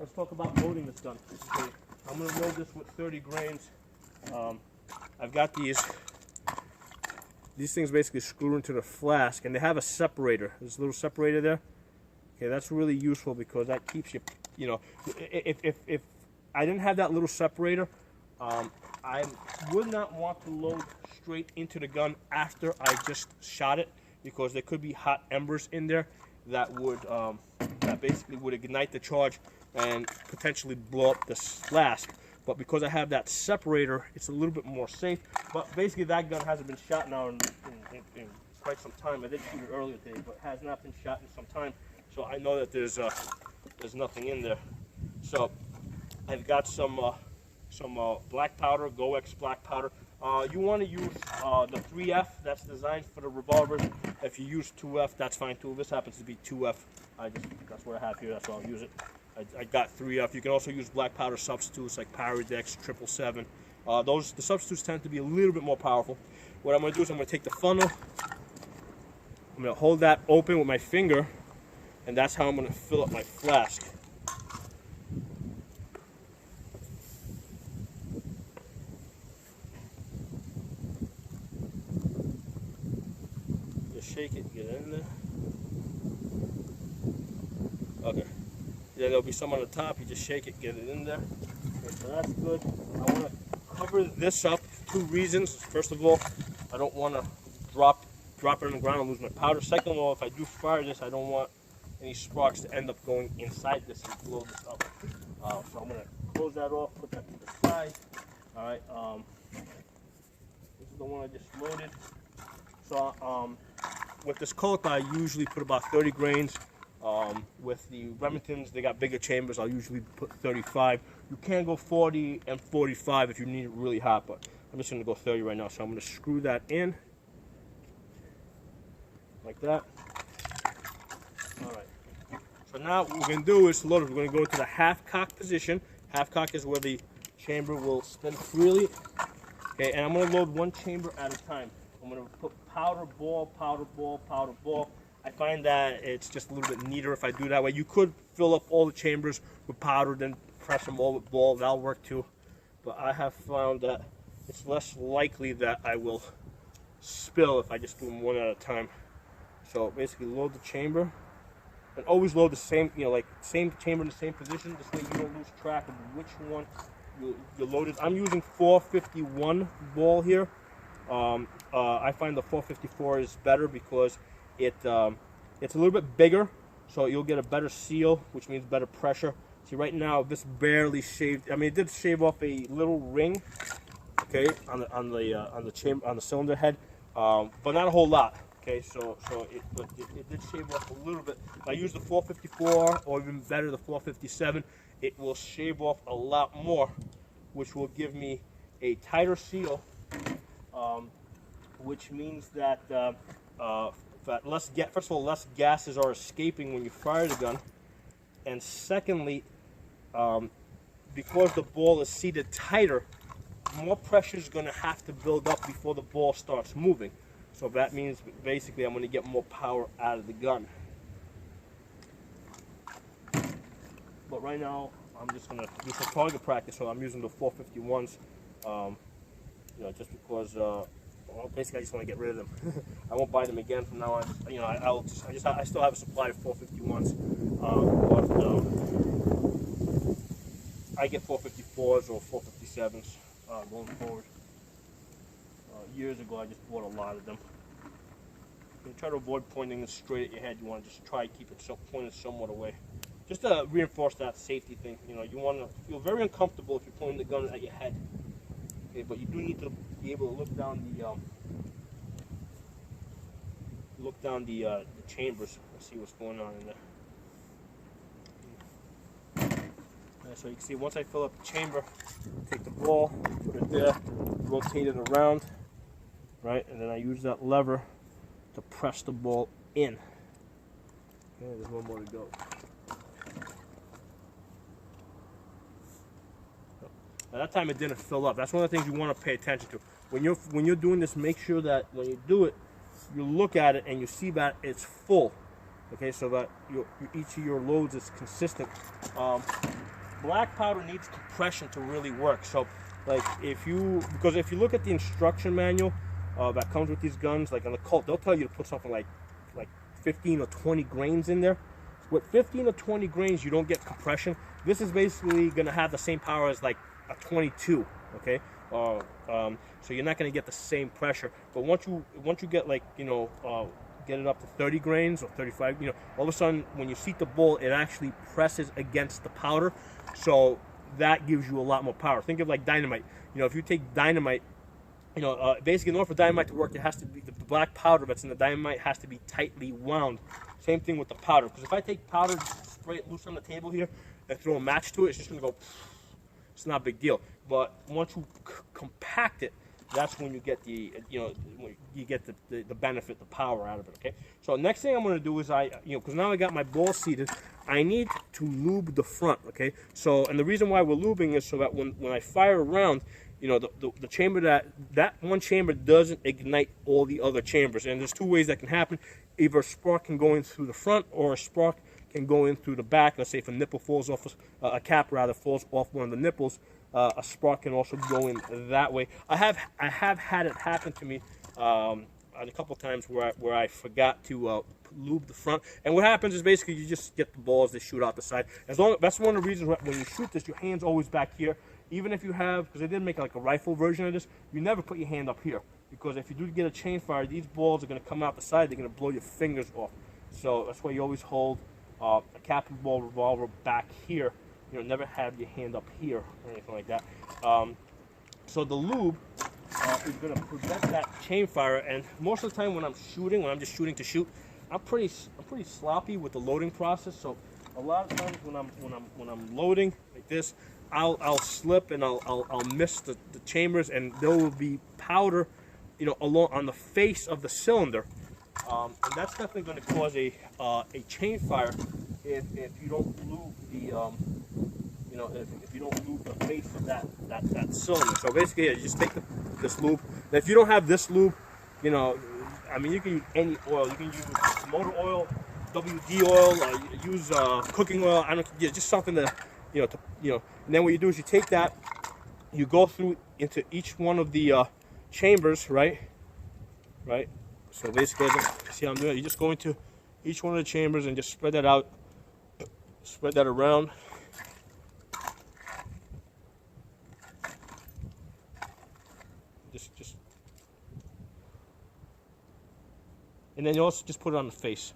let's talk about loading this gun. Okay, I'm going to load this with 30 grains. I've got these things basically screw into the flask, and they have a separator. There's a little separator there. Okay, that's really useful because that keeps you, you know, if I didn't have that little separator, I would not want to load straight into the gun after I just shot it, because there could be hot embers in there that would that basically would ignite the charge and potentially blow up the flask. But because I have that separator, it's a little bit more safe. But basically that gun hasn't been shot now in quite some time. I did shoot it earlier today, but has not been shot in some time. So I know that there's nothing in there. So I've got some black powder, GoX black powder. You want to use the 3F. That's designed for the revolvers. If you use 2F, that's fine too. This happens to be 2F. That's what I have here. That's why I'll use it. I got 3F. You can also use black powder substitutes like Paradex, 777. The substitutes tend to be a little bit more powerful. What I'm going to do is I'm going to take the funnel. I'm going to hold that open with my finger, and that's how I'm going to fill up my flask. Just shake it, get it in there. Okay. Then there'll be some on the top. You just shake it, get it in there. Okay, so that's good. I want to cover this up for 2 reasons. First of all, I don't want to drop it on the ground and lose my powder. Second of all, if I do fire this, I don't want any sparks to end up going inside this and blow this up. So I'm going to close that off, put that to the side. All right. This is the one I just loaded. So with this Colt, I usually put about 30 grains. With the Remingtons, they got bigger chambers. I'll usually put 35. You can go 40 and 45 if you need it really hot, but I'm just going to go 30 right now. So I'm going to screw that in like that. All right. So now what we're going to do is load it. We're going to go to the half cock position. Half cock is where the chamber will spin freely. Okay, and I'm going to load one chamber at a time. I'm going to put powder ball, powder ball, powder ball. I find that it's just a little bit neater if I do that way. You could fill up all the chambers with powder, then press them all with ball. That'll work too. But I have found that it's less likely that I will spill if I just do them one at a time. So basically load the chamber. And always load the same, like same chamber in the same position. This way you don't lose track of which one you loaded. I'm using 451 ball here. I find the 454 is better because it's a little bit bigger, so you'll get a better seal, which means better pressure. See, right now this barely shaved. I mean, it did shave off a little ring, okay, on the cylinder head, but not a whole lot. Okay, so it did shave off a little bit. If I use the 454, or even better, the 457, it will shave off a lot more, which will give me a tighter seal, which means that first of all, less gases are escaping when you fire the gun, and secondly, because the ball is seated tighter, more pressure is going to have to build up before the ball starts moving. So that means basically I'm going to get more power out of the gun. But right now I'm just going to do some target practice, so I'm using the 451s, just because. Well, basically, I just want to get rid of them. I won't buy them again from now on. I still have a supply of 451s, I get 454s or 457s going forward. Years ago, I just bought a lot of them. You try to avoid pointing it straight at your head. You want to just try to keep it pointed somewhat away, just to reinforce that safety thing. You want to feel very uncomfortable if you're pointing the gun at your head. Okay, but you do need to be able to look down the chambers and see what's going on in there. So you can see once I fill up the chamber, take the ball, put it there, rotate it around, right, and then I use that lever to press the ball in. Okay, there's one more to go. At that time it didn't fill up. That's one of the things you want to pay attention to. When you're doing this, make sure that when you do it, you look at it and you see that it's full. Okay, so that each of your loads is consistent. black powder needs compression to really work. So, like because if you look at the instruction manual that comes with these guns, like on the Colt, they'll tell you to put something like 15 or 20 grains in there. With 15 or 20 grains, you don't get compression. This is basically going to have the same power as like a 22, okay? So you're not going to get the same pressure. But once you get like, get it up to 30 grains or 35, all of a sudden when you seat the bull, it actually presses against the powder. So that gives you a lot more power. Think of like dynamite. If you take dynamite, basically in order for dynamite to work, it has to be, the black powder that's in the dynamite has to be tightly wound. Same thing with the powder. Because if I take powder, spray it loose on the table here, and throw a match to it, it's just going to go, it's not a big deal. But once you compact it, that's when you get the, you get the benefit, the power out of it, okay? So next thing I'm going to do is because now I got my ball seated, I need to lube the front, okay? So, and the reason why we're lubing is so that when I fire around, the chamber, that one chamber doesn't ignite all the other chambers. And there's two ways that can happen. Either a spark can go in through the front, or a spark can go in through the back. Let's say if a nipple falls off, a cap rather falls off one of the nipples, a spark can also go in that way. I have had it happen to me a couple times where I forgot to lube the front. And what happens is basically you just get the balls that shoot out the side. That's one of the reasons when you shoot this, your hand's always back here. Even if you have, because they did make like a rifle version of this, you never put your hand up here. Because if you do get a chain fire, these balls are going to come out the side, they're going to blow your fingers off. So that's why you always hold a captain ball revolver back here. Never have your hand up here or anything like that. So the lube is going to prevent that chain fire. And most of the time when I'm just shooting to shoot, I'm pretty sloppy with the loading process. So a lot of times when I'm loading like this, I'll slip and I'll miss the chambers, and there will be powder, along on the face of the cylinder, and that's definitely going to cause a chain fire if you don't lube the if you don't lube the face of that cylinder. So basically, you just take this lube. Now, if you don't have this lube, I mean, you can use any oil. You can use motor oil, WD oil, use cooking oil. Just something that and then what you do is you take that, you go through into each one of the chambers, right? So basically, see how I'm doing it? You just go into each one of the chambers and just spread that out, spread that around. Just, and then you also just put it on the face.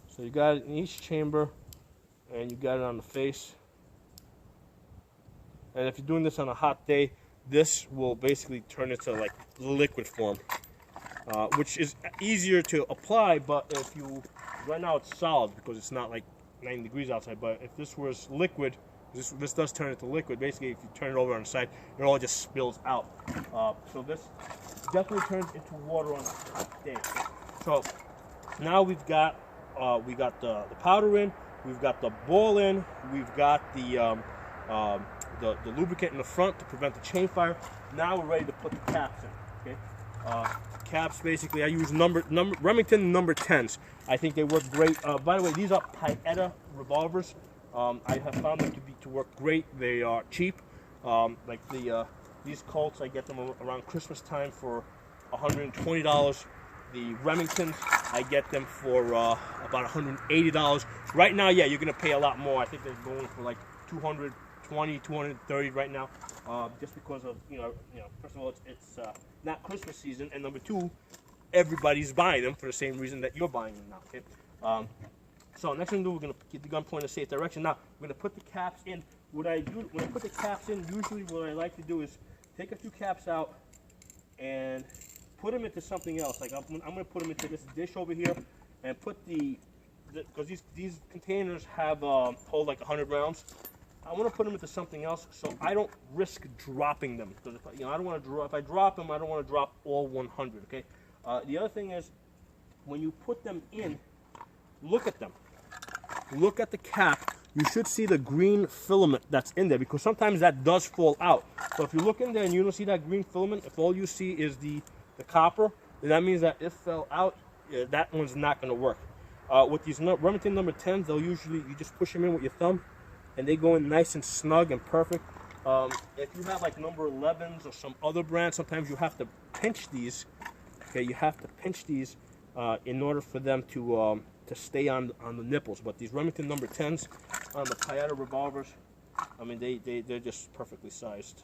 So you got it in each chamber, and you got it on the face. And if you're doing this on a hot day, this will basically turn into like liquid form, which is easier to apply. But if right now it's solid because it's not like 90 degrees outside. But if this was liquid, this does turn into liquid. Basically, if you turn it over on the side, it all just spills out. So this definitely turns into water on a hot day. So now we got the powder in. We've got the ball in. We've got the lubricant in the front to prevent the chain fire. Now we're ready to put the caps in. Okay, caps basically I use Remington number 10s. I think they work great. By the way, these are Paeta revolvers. I have found them to work great. They are cheap. Like these Colts, I get them around Christmas time for $120. The Remingtons, I get them for about $180. Right now, yeah, you're gonna pay a lot more. I think they're going for like $220, $230 right now, just because of first of all, it's not Christmas season, and number two, everybody's buying them for the same reason that you're buying them now. Okay. So next thing we're gonna get the gun pointed in a safe direction. Now we're gonna put the caps in. What I do when I put the caps in, usually what I like to do is take a few caps out and put them into something else. Like I'm going to put them into this dish over here, and put because these containers have hold like 100 rounds. I want to put them into something else so I don't risk dropping them. Because if I don't want to drop, if I drop them, I don't want to drop all 100. Okay. The other thing is when you put them in, look at them. Look at the cap. You should see the green filament that's in there, because sometimes that does fall out. So if you look in there and you don't see that green filament, if all you see is the copper, then that means that it fell out. That one's not going to work. With these Remington number 10s, they'll usually, you just push them in with your thumb, and they go in nice and snug and perfect. If you have like number 11s or some other brand, sometimes you have to pinch these. Okay, you have to pinch these in order for them to stay on the nipples. But these Remington number 10s on the Pieta revolvers, I mean, they're just perfectly sized.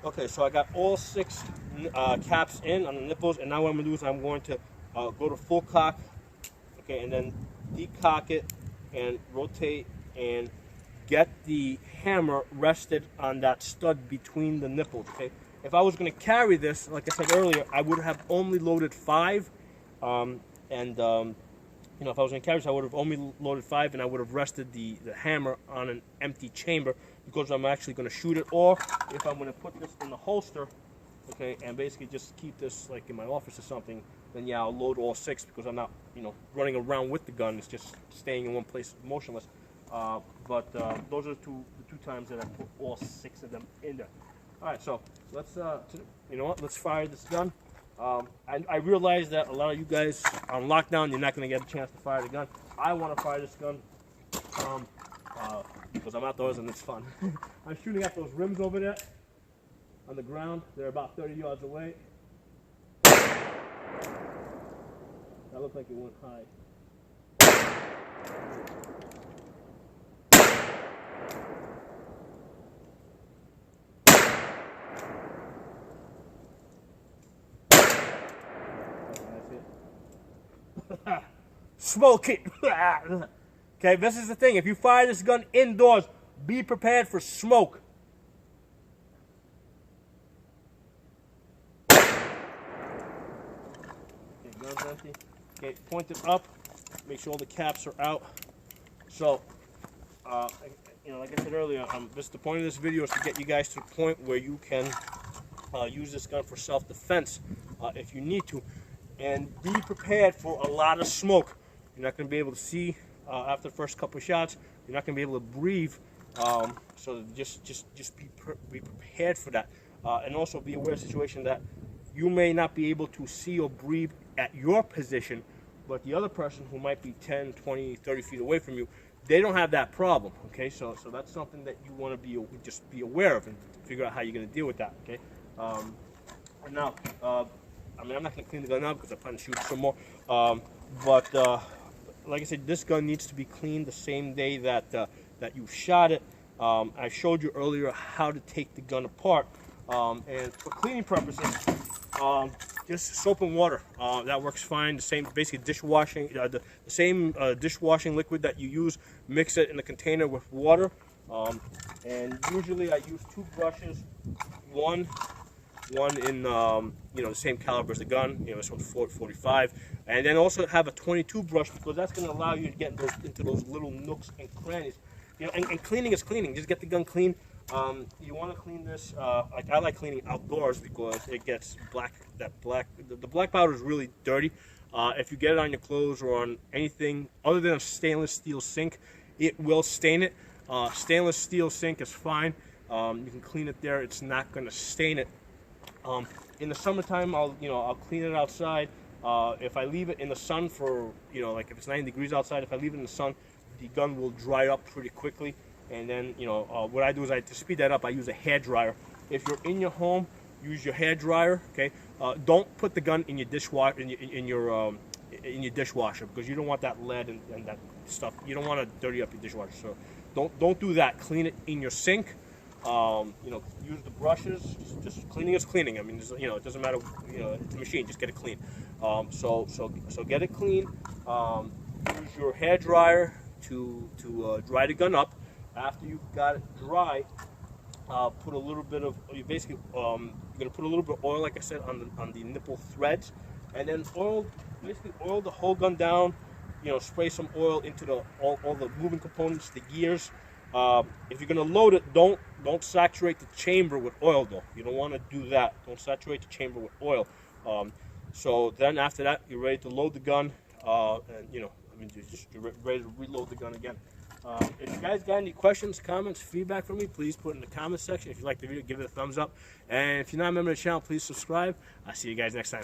Okay, so I got all 6 caps in on the nipples, and now what I'm going to do is I'm going to go to full cock, okay, and then decock it and rotate and get the hammer rested on that stud between the nipples, okay? If I was going to carry this, like I said earlier, I would have only loaded 5, you know, if I was going to carry this, I would have only loaded 5, and I would have rested the hammer on an empty chamber, because I'm actually going to shoot it. Or if I'm going to put this in the holster, okay, and basically just keep this like in my office or something, then yeah, I'll load all 6, because I'm not, you know, running around with the gun. It's just staying in one place motionless. But those are the two times that I put all 6 of them in there. All right, so let's, you know what, let's fire this gun. I realize that a lot of you guys on lockdown, you're not going to get a chance to fire the gun. I want to fire this gun because I'm outdoors and it's fun. I'm shooting at those rims over there on the ground. They're about 30 yards away. That looked like it went high. Smoke it. Okay, this is the thing. If you fire this gun indoors, be prepared for smoke. Okay, gun's empty. Okay, point it up. Make sure all the caps are out. So, you know, like I said earlier, the point of this video is to get you guys to the point where you can use this gun for self-defense if you need to. And be prepared for a lot of smoke. You're not going to be able to see after the first couple of shots. You're not going to be able to breathe. So just be prepared for that. And also be aware of the situation that you may not be able to see or breathe at your position, but the other person who might be 10, 20, 30 feet away from you, they don't have that problem. Okay, so that's something that you want to just be aware of and figure out how you're going to deal with that. Okay. Now, I mean, I'm not going to clean the gun up because I plan to shoot some more. But like I said, this gun needs to be cleaned the same day that you shot it. I showed you earlier how to take the gun apart. And for cleaning purposes, just soap and water. That works fine. The same, basically dishwashing, the same dishwashing liquid that you use. Mix it in the container with water. And usually I use 2 brushes. One in you know, the same caliber as the gun. You know, this one's 45, and then also have a 22 brush, because that's going to allow you to get into those little nooks and crannies. You know, and cleaning is cleaning. Just get the gun clean. You want to clean this. Like I like cleaning outdoors because it gets black. The black powder is really dirty. If you get it on your clothes or on anything other than a stainless steel sink, it will stain it. Stainless steel sink is fine. You can clean it there. It's not going to stain it. In the summertime, I'll clean it outside. If I leave it in the sun for, you know, like if it's 90 degrees outside, if I leave it in the sun, the gun will dry up pretty quickly. And then, you know, what I do is to speed that up, I use a hair dryer. If you're in your home, use your hair dryer. Okay, don't put the gun in your dishwasher in your dishwasher, because you don't want that lead and that stuff. You don't want to dirty up your dishwasher. So don't do that. Clean it in your sink. You know, use the brushes. Just cleaning is cleaning. I mean, you know, it doesn't matter. You know, it's a machine. Just get it clean. So get it clean. Use your hair dryer to dry the gun up. After you've got it dry, put a little bit of. You're gonna put a little bit of oil, like I said, on the nipple threads, and then basically oil the whole gun down. You know, spray some oil into all the moving components, the gears. If you're going to load it, don't saturate the chamber with oil, though. You don't want to do that. Don't saturate the chamber with oil. So then after that, you're ready to load the gun, and you're ready to reload the gun again. If you guys got any questions, comments, feedback for me, please put it in the comment section. If you like the video, give it a thumbs up. And if you're not a member of the channel, please subscribe. I'll see you guys next time.